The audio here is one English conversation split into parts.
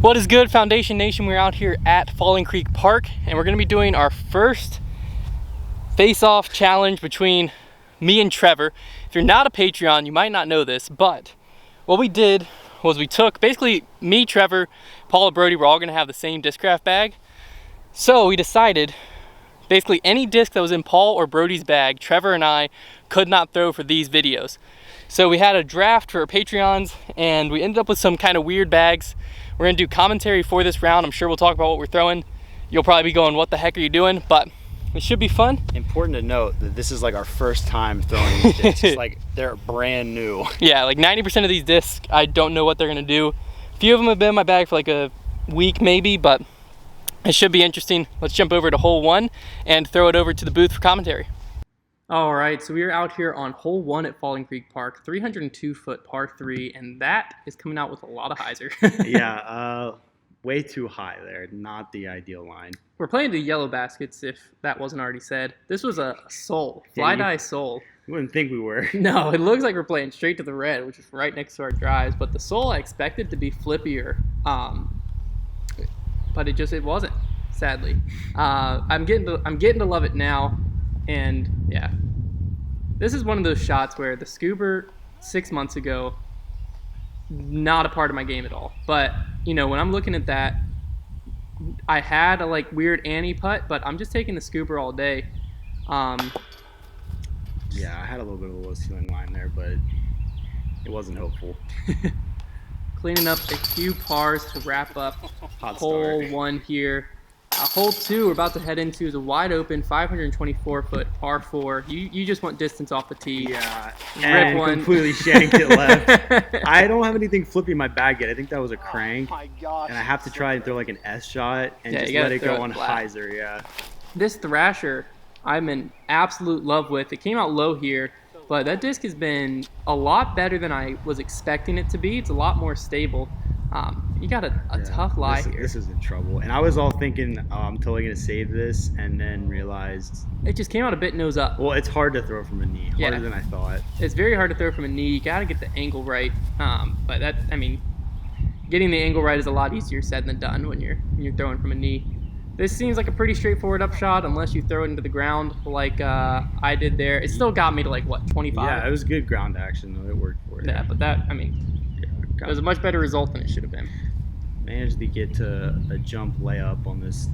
What is good, Foundation Nation? We're out here at Falling Creek Park and we're going to be doing our first face-off challenge between me and Trevor. If you're not a Patreon, you might not know this, but what we did was we took, basically me, Trevor, Paul, and Brody were all going to have the same discraft bag. So we decided basically any disc that was in Paul or Brody's bag, Trevor and I could not throw for these videos. So we had a draft for our Patreons and we ended up with some kind of weird bags. We're gonna do commentary for this round. I'm sure we'll talk about what we're throwing. You'll probably be going, what the heck are you doing? But it should be fun. Important to note that this is like our first time throwing these discs. Like they're brand new. Yeah, like 90% of these discs, I don't know what they're gonna do. A few of them have been in my bag for like a week maybe, but it should be interesting. Let's jump over to hole 1 and throw it over to the booth for commentary. All right, so we are out here on hole 1 at Falling Creek Park, 302-foot par 3, and that is coming out with a lot of hyzer. Yeah, way too high there. Not the ideal line. We're playing the yellow baskets, if that wasn't already said. This was a soul, fly die soul. You wouldn't think we were. No, it looks like we're playing straight to the red, which is right next to our drives, but the soul I expected to be flippier, but it wasn't, sadly. I'm getting to love it now. And yeah, this is one of those shots where the scuba 6 months ago, not a part of my game at all. But you know, when I'm looking at that, I had a like weird Annie putt, but I'm just taking the scuba all day. Yeah, I had a little bit of a low ceiling line there, but it wasn't hopeful. Cleaning up a few pars to wrap up Hot hole start. 1 here. Hole 2 we're about to head into is a wide open 524-foot par 4. You just want distance off the tee. Yeah, Rip and one. completely shanked it left. I don't have anything flippy in my bag yet. I think that was a crank. Oh my gosh. And I have to try and throw like an S shot and Yeah, just you gotta let it throw go it on flat. hyzer, yeah. This Thrasher I'm in absolute love with. It came out low here, but that disc has been a lot better than I was expecting it to be. It's a lot more stable. You got a tough lie here. This is in trouble. And I was all thinking, I'm totally going to save this, and then realized, It just came out a bit nose up. well, it's hard to throw from a knee. Yeah. Harder than I thought. It's very hard to throw from a knee. You got to get the angle right. But that, I mean, getting the angle right is a lot easier said than done when you're throwing from a knee. This seems like a pretty straightforward upshot unless you throw it into the ground like I did there. It still got me to like, what, 25? Yeah, it was good ground action, though. It worked for it. Yeah, but that, I mean, it was a much better result than it should have been. Managed to get to a jump layup on this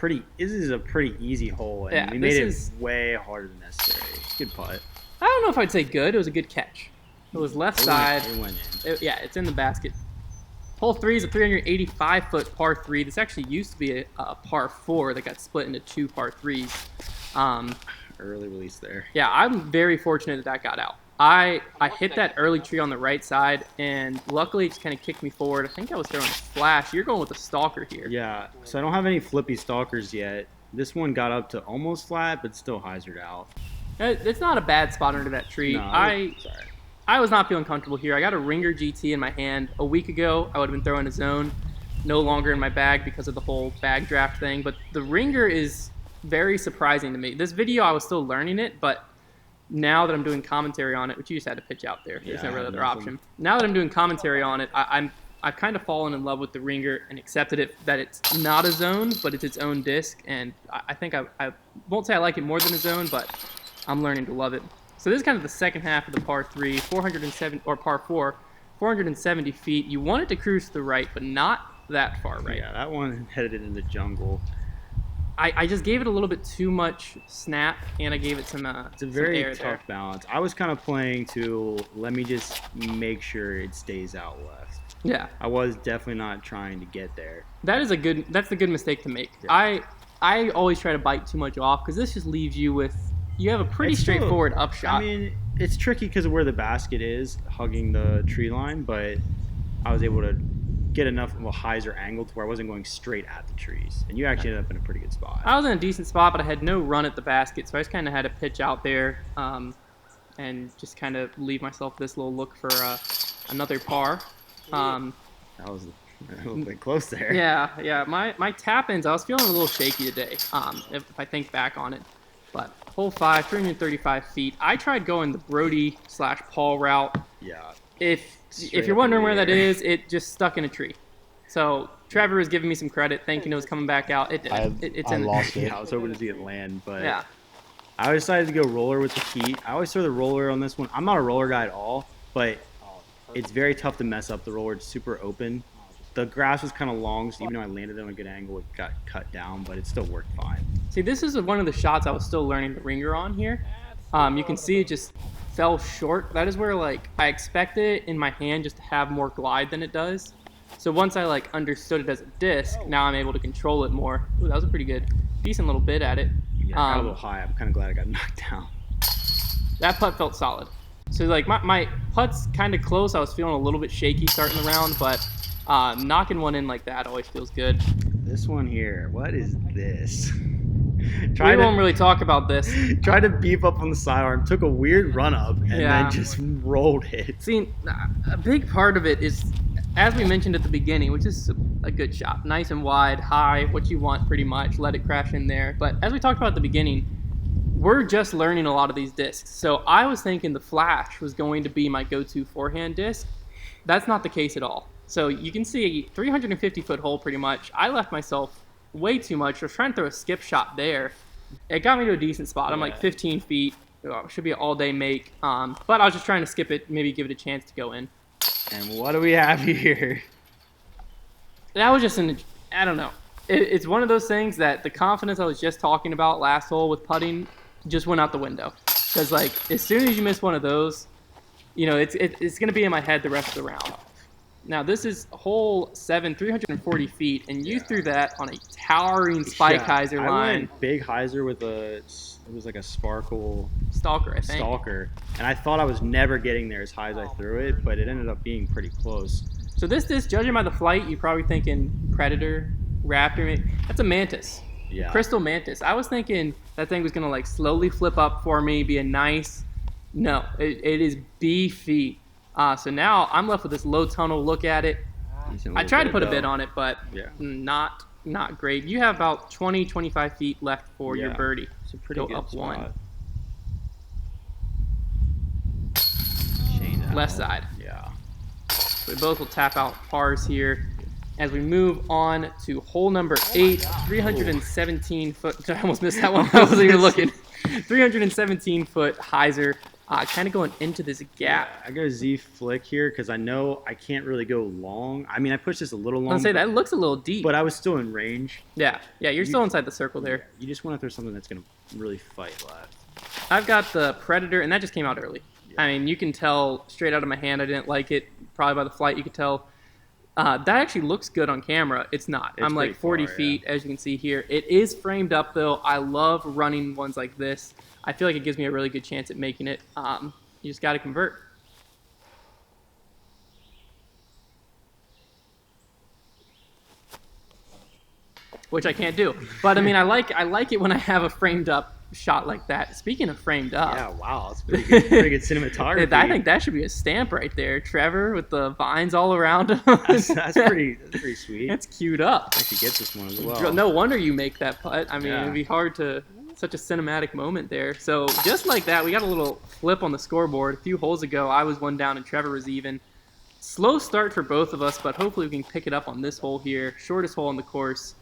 this is a pretty easy hole, and Yeah, we made this it way harder than necessary. Good putt. I don't know if I'd say good. It was a good catch. It was left side. It went in. Yeah, it's in the basket. Hole 3 is a 385-foot par 3. This actually used to be a par 4 that got split into 2 par 3s. Early release there. Yeah, I'm very fortunate that got out. I hit that early tree on the right side, and luckily it just kind of kicked me forward. I think I was throwing a flash. You're going with a stalker here. Yeah, so I don't have any flippy stalkers yet. This one got up to almost flat, but still hyzered out. It's not a bad spot under that tree. No, I sorry. was not feeling comfortable here. I got a Ringer GT in my hand. A week ago, I would have been throwing a zone. No longer in my bag because of the whole bag draft thing. But the Ringer is very surprising to me. This video, I was still learning it, but now that I'm doing commentary on it, which you just had to pitch out there. There's Yeah, no real other nothing. option. Now that I'm doing commentary on it, I've kind of fallen in love with the Ringer and accepted it that it's not a zone, but it's its own disc. And I think I won't say I like it more than a zone, but I'm learning to love it. So this is kind of the second half of the par 3, 407 or par 4, 470 feet. You want it to cruise to the right, but not that far right. Yeah, that one headed in the jungle. I just gave it a little bit too much snap, and I gave it some It's a very air tough there. balance. I was kind of playing to let me just make sure it stays out left. Yeah, I was definitely not trying to get there. that's a good mistake to make. Yeah. I always try to bite too much off because this just leaves you with, you have a pretty It's still- straightforward upshot. I mean, it's tricky because of where the basket is, hugging the tree line, but I was able to get enough of a hyzer angle to where I wasn't going straight at the trees. And you actually ended up in a pretty good spot. I was in a decent spot, but I had no run at the basket, so I just kind of had to pitch out there and just kind of leave myself this little look for another par. That was a little bit close there. Yeah. My tap-ins, I was feeling a little shaky today, if I think back on it. But hole 5, 335 feet. I tried going the Brody/Paul route. Yeah. If Straight you're up wondering in where the that air. is, it just stuck in a tree. So Trevor was giving me some credit, thinking it was coming back out. It didn't. I lost it. Yeah, I was hoping to see it land, but Yeah. I decided to go roller with the feet. I always throw the roller on this one. I'm not a roller guy at all, but it's very tough to mess up the roller. It's super open. The grass was kind of long, so even though I landed on a good angle, it got cut down, but it still worked fine. See, this is one of the shots I was still learning the ringer on here. You can see it just fell short. That is where like I expected it in my hand just to have more glide than it does. So once I like understood it as a disc, now I'm able to control it more. Ooh, that was a pretty good, decent little bit at it. Yeah, I got a little high. I'm kind of glad I got knocked down. That putt felt solid. So like my putt's kind of close. I was feeling a little bit shaky starting the round, but knocking one in like that always feels good. This one here, what is this? We won't really talk about this. Tried to beef up on the sidearm, took a weird run up, and Yeah. then just rolled it. See, a big part of it is, as we mentioned at the beginning, which is a good shot. Nice and wide, high, what you want pretty much. Let it crash in there. But as we talked about at the beginning, we're just learning a lot of these discs. So I was thinking the Flash was going to be my go-to forehand disc. That's not the case at all. So you can see a 350-foot hole pretty much. I left myself way too much. I was trying to throw a skip shot there. It got me to a decent spot. I'm like 15 feet. Should be an all-day make. But I was just trying to skip it, maybe give it a chance to go in. And what do we have here? That was just I don't know. It's one of those things that the confidence I was just talking about last hole with putting just went out the window. Because like as soon as you miss one of those, you know, it's going to be in my head the rest of the round. Now this is hole 7, 340 feet, and you threw that on a towering spike hyzer I line. went big hyzer with it was like a sparkle Stalker, I think. stalker, and I thought I was never getting there as high as I threw it, but it ended up being pretty close. So this, judging by the flight, you're probably thinking Predator, Raptor. That's a Mantis. Yeah. Crystal Mantis. I was thinking that thing was going to like slowly flip up for me, be a nice... No, it is beefy. So now I'm left with this low tunnel look at it. I tried to put a bit on it, but Yeah. not great. You have about 20, 25 feet left for your birdie. It's a pretty Go good up spot. one. Chain out. Left side. Yeah. We both will tap out pars here as we move on to hole number 8, 317 foot. I almost missed that one. I wasn't even looking. 317 foot hyzer, kind of going into this gap. I go Z flick here because I know I can't really go long. I mean, I pushed this a little I'm long. gonna say that looks a little deep. But I was still in range. Yeah, you're still inside the circle there. You just want to throw something that's going to really fight left. I've got the Predator, and that just came out early. Yeah. I mean, you can tell straight out of my hand I didn't like it. Probably by the flight, you could tell. That actually looks good on camera. It's not. It's I'm like pretty 40 far, feet, as you can see here. It is framed up, though. I love running ones like this. I feel like it gives me a really good chance at making it. You just got to convert. Which I can't do. But, I mean, I like it when I have a framed up shot like that. Speaking of framed up. Yeah, wow. It's pretty good cinematography. I think that should be a stamp right there. Trevor with the vines all around him. that's pretty sweet. That's queued up. I should get this one as well. No wonder you make that putt. I mean, Yeah. it'd be hard to... Such a cinematic moment there. So just like that, we got a little flip on the scoreboard. A few holes ago, I was one down and Trevor was even. Slow start for both of us, but hopefully we can pick it up on this hole here. Shortest hole on the course.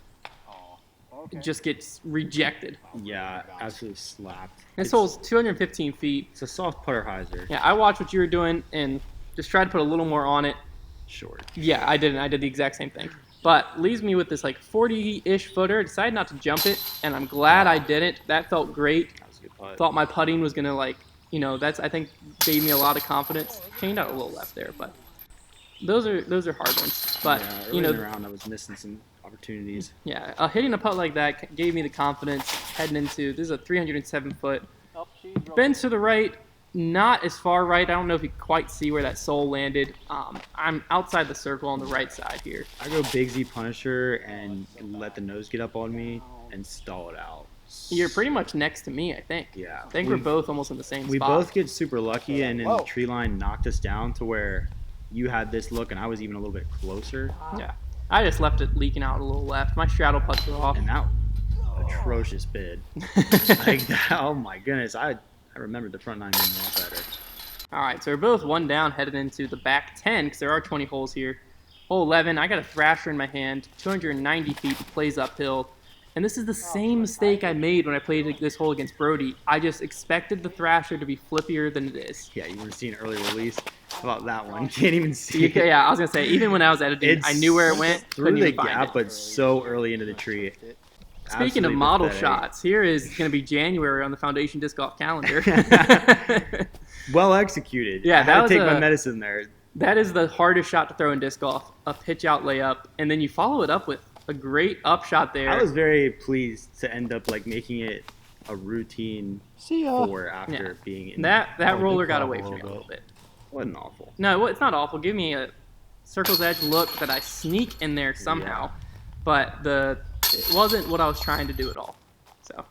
It just gets rejected. Yeah, absolutely slapped. This hole's 215 feet. It's a soft putter hyzer. Yeah, I watched what you were doing and just tried to put a little more on it. Short. Yeah, I didn't. I did the exact same thing. But leaves me with this like 40-ish footer. I decided not to jump it, and I'm glad I didn't. That felt great. That was a good putt. Thought my putting was gonna like, you know, that's I think gave me a lot of confidence. Chained out a little left there, but those are hard ones. But yeah, you early in the know, round I was missing some opportunities. yeah, hitting a putt like that gave me the confidence heading into. This is a 307 foot. Bends to the right. Not as far right. I don't know if you can quite see where that sole landed. I'm outside the circle on the right side here. I go big Z Punisher and let the nose get up on me and stall it out. You're pretty much next to me, I think. Yeah. I think we're both almost in the same We spot. both get super lucky, and then the tree line knocked us down to where you had this look, and I was even a little bit closer. Yeah. I just left it leaking out a little left. My straddle putts were off. And that atrocious bid. Like that, oh my goodness. I remembered the front nine being a lot better. All right, so we're both one down headed into the back 10 because there are 20 holes here. Hole 11, I got a Thrasher in my hand, 290 feet, plays uphill. And this is the same mistake I made when I played this hole against Brody. I just expected the Thrasher to be flippier than it is. Yeah, you want to see an early release? How about that one? You can't even see it. Yeah, I was going to say, even when I was editing, I knew where it went. Through the gap, but so early into the tree. Speaking of model shots, here is going to be January on the Foundation Disc Golf calendar. Well executed. Yeah, I had to take my medicine there. That is the hardest shot to throw in disc golf, a pitch out layup, and then you follow it up with a great upshot there. I was very pleased to end up like making it a routine for after being in that roller got away from me a little bit. Wasn't awful. No, it's not awful. Give me a circle's edge look that I sneak in there somehow, but it wasn't what I was trying to do at all. So,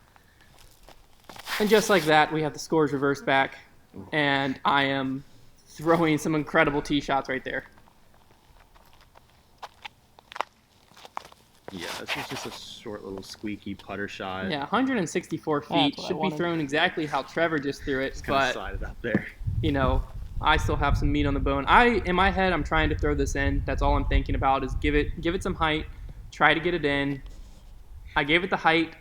and just like that, we have the scores reversed back, and I am throwing some incredible tee shots right there. Yeah, this was just a short little squeaky putter shot. Yeah, 164 feet. Should be thrown exactly how Trevor just threw it, just kind of slided up there. You know, I still have some meat on the bone. In my head, I'm trying to throw this in. That's all I'm thinking about is give it some height, try to get it in. I gave it the height,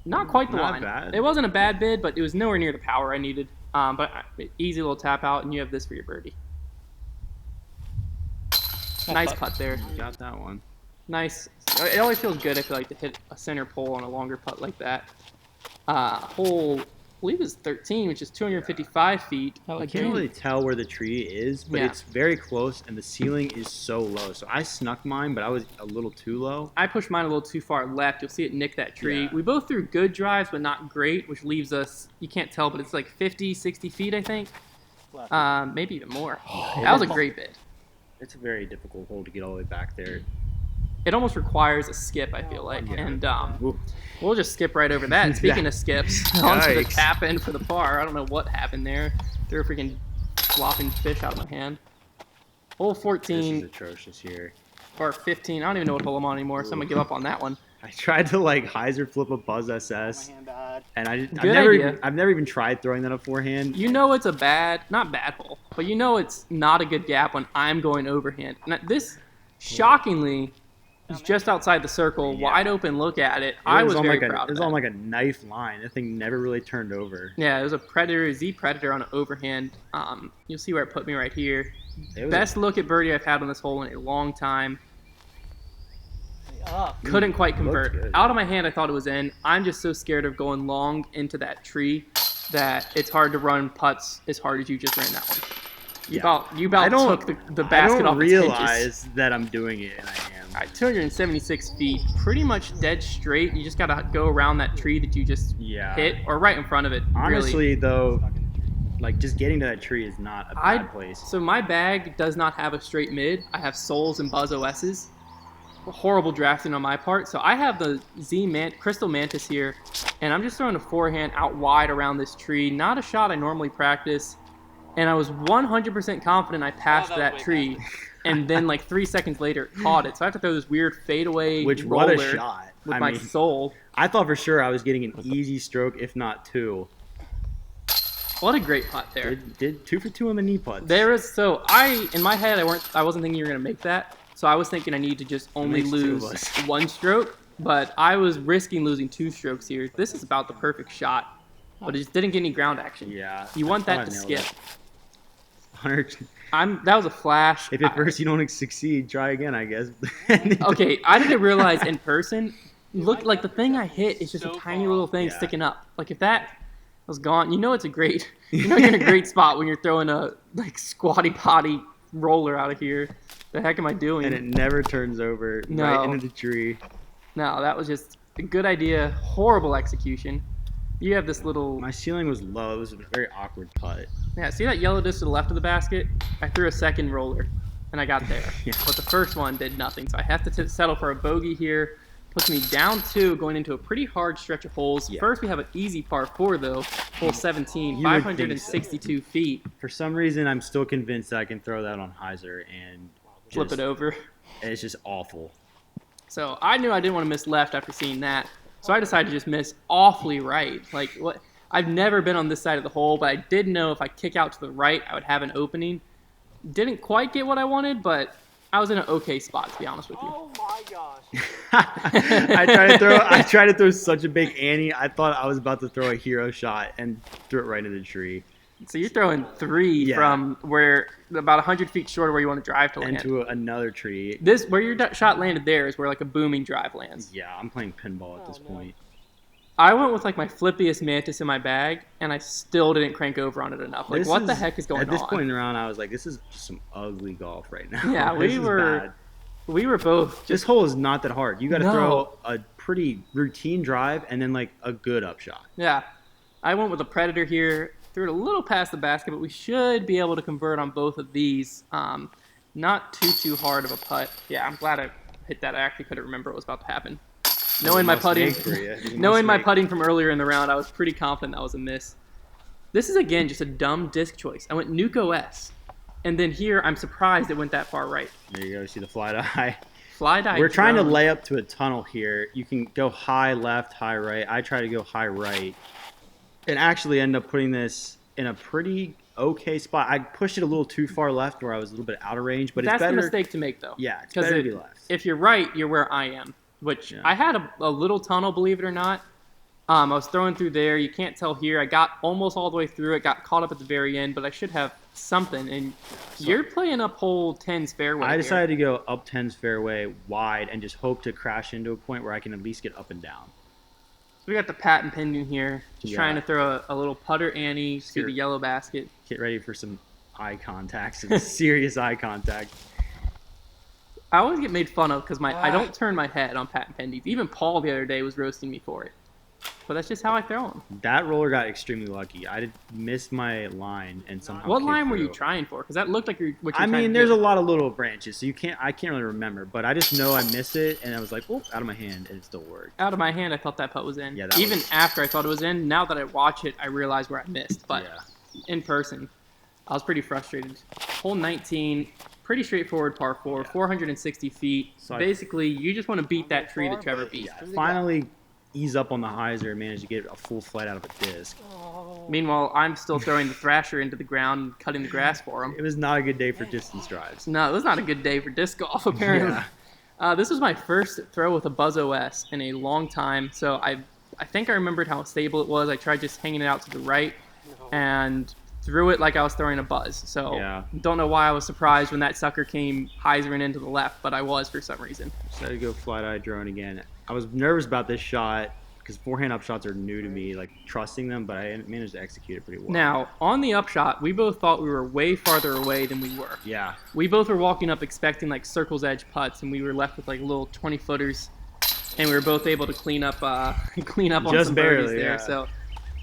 not quite the line. Bad. It wasn't a bad bid, but it was nowhere near the power I needed. But easy little tap out, and you have this for your birdie. Nice putt there. You got that one. Nice. It always feels good, I feel like, to hit a center pole on a longer putt like that. Hole, I believe it's 13, which is 255 feet. I can't really tell where the tree is, but it's very close, and the ceiling is so low. So I snuck mine, but I was a little too low. I pushed mine a little too far left. You'll see it nick that tree. Yeah. We both threw good drives, but not great, which leaves us, you can't tell, but it's like 50, 60 feet, I think. Maybe even more. That was a great bid. It's a very difficult hole to get all the way back there. It almost requires a skip, I feel like. And we'll just skip right over that. Speaking of skips, onto the tap in for the par. I don't know what happened there. Threw a freaking flopping fish out of my hand. Hole 14. This is atrocious here. Or 15. I don't even know what hole I'm on anymore, so I'm going to give up on that one. I tried to like hyzer flip a Buzz SS, and I've never even tried throwing that up forehand. You know it's a not bad hole, but you know it's not a good gap when I'm going overhand. And this, shockingly, is just outside the circle, wide open look at it. I was very proud of it. It was on like a knife line. That thing never really turned over. Yeah, it was a Z Predator on an overhand. You'll see where it put me right here. Best look at birdie I've had on this hole in a long time. Couldn't quite convert. Out of my hand, I thought it was in. I'm just so scared of going long into that tree that it's hard to run putts as hard as you just ran that one. You about took the basket off its hinges. I don't realize that I'm doing it, and I am. All right, 276 feet, pretty much dead straight. You just got to go around that tree that you just hit, or right in front of it. Honestly, though, like just getting to that tree is not a bad place. So my bag does not have a straight mid. I have Souls and Buzz OSs. Horrible drafting on my part. So I have the Crystal Mantis here, and I'm just throwing a forehand out wide around this tree. Not a shot I normally practice. And I was 100% confident I passed that tree. And then like 3 seconds later, it caught it. So I have to throw this weird fadeaway roller what a shot. With my soul. I thought for sure I was getting an easy stroke, if not two. What a great putt there. Did 2 for 2 on the knee putts. In my head, I wasn't thinking you were going to make that. So I was thinking I need to just only lose 1 stroke. But I was risking losing 2 strokes here. This is about the perfect shot. But it just didn't get any ground action. Yeah. You want that to skip. That was a flash. If at first you don't succeed, try again, I guess. Okay, I didn't realize in person, looked like the thing I hit is just a tiny little thing sticking up. Like if that was gone, you know you're in a great spot when you're throwing a like squatty potty roller out of here. The heck am I doing? And it never turns over right into the tree. No, that was just a good idea. Horrible execution. You have this little... My ceiling was low. It was a very awkward putt. Yeah, see that yellow disc to the left of the basket? I threw a second roller, and I got there. But the first one did nothing, so I have to settle for a bogey here. Puts me down 2, going into a pretty hard stretch of holes. Yeah. First, we have an easy par 4, though. Hole 17, 562 feet. For some reason, I'm still convinced that I can throw that on hyzer and flip it over. It's just awful. So I knew I didn't want to miss left after seeing that. So I decided to just miss awfully right. Like what? I've never been on this side of the hole, but I did know if I kick out to the right, I would have an opening. Didn't quite get what I wanted, but I was in an okay spot, to be honest with you. Oh my gosh. I tried to throw such a big Annie. I thought I was about to throw a hero shot and threw it right into the tree. So you're throwing 3 Yeah. from where about 100 feet short of where you want to drive to land. Into another tree. This where your shot landed there is where like a booming drive lands. Yeah, I'm playing pinball at this no. point. I went with like my flippiest mantis in my bag, and I still didn't crank over on it enough. Like, what the heck is going on? At this point in the round, I was like, this is just some ugly golf right now. Yeah, This is we bad. were both. This hole is not that hard. You got to No. throw a pretty routine drive and then like a good upshot. Yeah, I went with a predator here. Threw it a little past the basket, but we should be able to convert on both of these. Not too hard of a putt. Yeah, I'm glad I hit that. I actually couldn't remember what was about to happen. Knowing my putting, from earlier in the round, I was pretty confident that was a miss. This is again just a dumb disc choice. I went Nuke OS, and then here I'm surprised it went that far right. There you go. See the fly die. Fly die. We're trying to drone. lay up to a tunnel here. You can go high left, high right. I try to go high right, and actually end up putting this in a pretty okay spot. I pushed it a little too far left where I was a little bit out of range, but That's it's better. the mistake to make though. Yeah, it's better to be left. If you're right, you're where I am. Which Yeah. I had a little tunnel, believe it or not. I was throwing through there. You can't tell here. I got almost all the way through it. Got caught up at the very end, but I should have something. And you're playing up hole 10's fairway. I here. decided to go up 10's fairway wide and just hope to crash into a point where I can at least get up and down. So we got the patent pending here. Just Yeah. trying to throw a little putter Annie to the yellow basket. Get ready for some eye contact, some serious eye contact. I always get made fun of because I don't turn my head on patent pendies. Even Paul the other day was roasting me for it. But that's just how I throw them. That roller got extremely lucky. I did miss my line and somehow. What came line were you through. trying for? Because that looked like what you're I trying mean, to there's do. a lot of little branches, so I can't really remember. But I just know I missed it, and I was like, "Oh, out of my hand," and it still worked. Out of my hand, I thought that putt was in. Yeah, that Even was- after I thought it was in, now that I watch it, I realize where I missed. But Yeah. in person, I was pretty frustrated. Hole 19, pretty straightforward par 4, 460 feet. So I- Basically, you just want to beat that tree that Trevor beat. I finally ease up on the hyzer and managed to get a full flight out of a disc. Meanwhile, I'm still throwing the Thrasher into the ground and cutting the grass for him. It was not a good day for distance drives. No, it was not a good day for disc golf, apparently. Yeah. This was my first throw with a Buzz OS in a long time, so I think I remembered how stable it was. I tried just hanging it out to the right and threw it like I was throwing a Buzz. So Yeah. don't know why I was surprised when that sucker came hyzering into the left, but I was for some reason. Decided to go flat eye drone again. I was nervous about this shot because forehand upshots are new to me, like trusting them, but I managed to execute it pretty well. Now, on the upshot, we both thought we were way farther away than we were. Yeah. We both were walking up expecting like circle's edge putts, and we were left with like little 20-footers, and we were both able to clean up on Just some barely, birdies there. yeah. So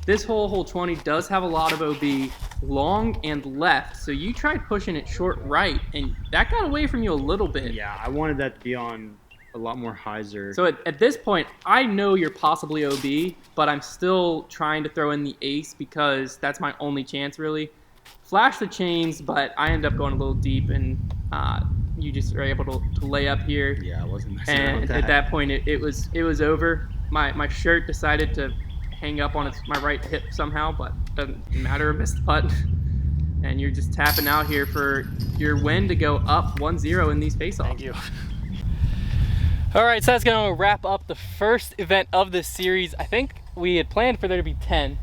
this hole 20, does have a lot of OB, long and left. So you tried pushing it short right, and that got away from you a little bit. Yeah, I wanted that to be on a lot more hyzer. So at this point, I know you're possibly OB, but I'm still trying to throw in the ace because that's my only chance, really. Flash the chains, but I end up going a little deep, and you just are able to lay up here. Yeah, I wasn't messing around And with at that point, it was over. My shirt decided to hang up on my right hip somehow, but doesn't matter. I missed the putt. And you're just tapping out here for your win to go up 1-0 in these face-offs. Thank you. All right, so that's going to wrap up the first event of this series. I think we had planned for there to be 10.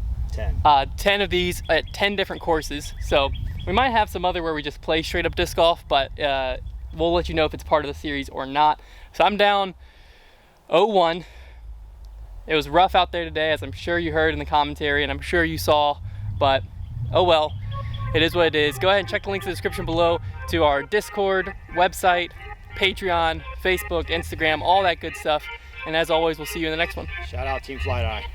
10 of these at 10 different courses. So we might have some other where we just play straight up disc golf, but we'll let you know if it's part of the series or not. So I'm down 0-1. It was rough out there today, as I'm sure you heard in the commentary, and I'm sure you saw, but oh well. It is what it is. Go ahead and check the links in the description below to our Discord, website, Patreon, Facebook, Instagram, all that good stuff. And as always, we'll see you in the next one. Shout out Team Fly Eye.